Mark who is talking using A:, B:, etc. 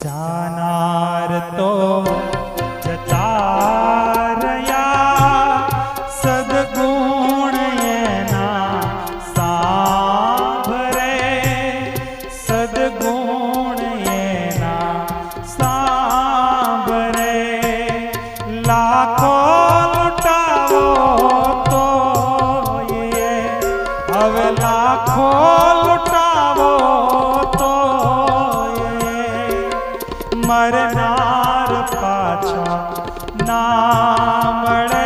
A: જાનાર તો જતા રહ્યા, સદગુણ એના સાંભરે, સદગુણ એના સાંભરે. લાખો લૂંટાવો તો હવે લાખો લૂંટાવો તો મરનાર પાછા ના મળે.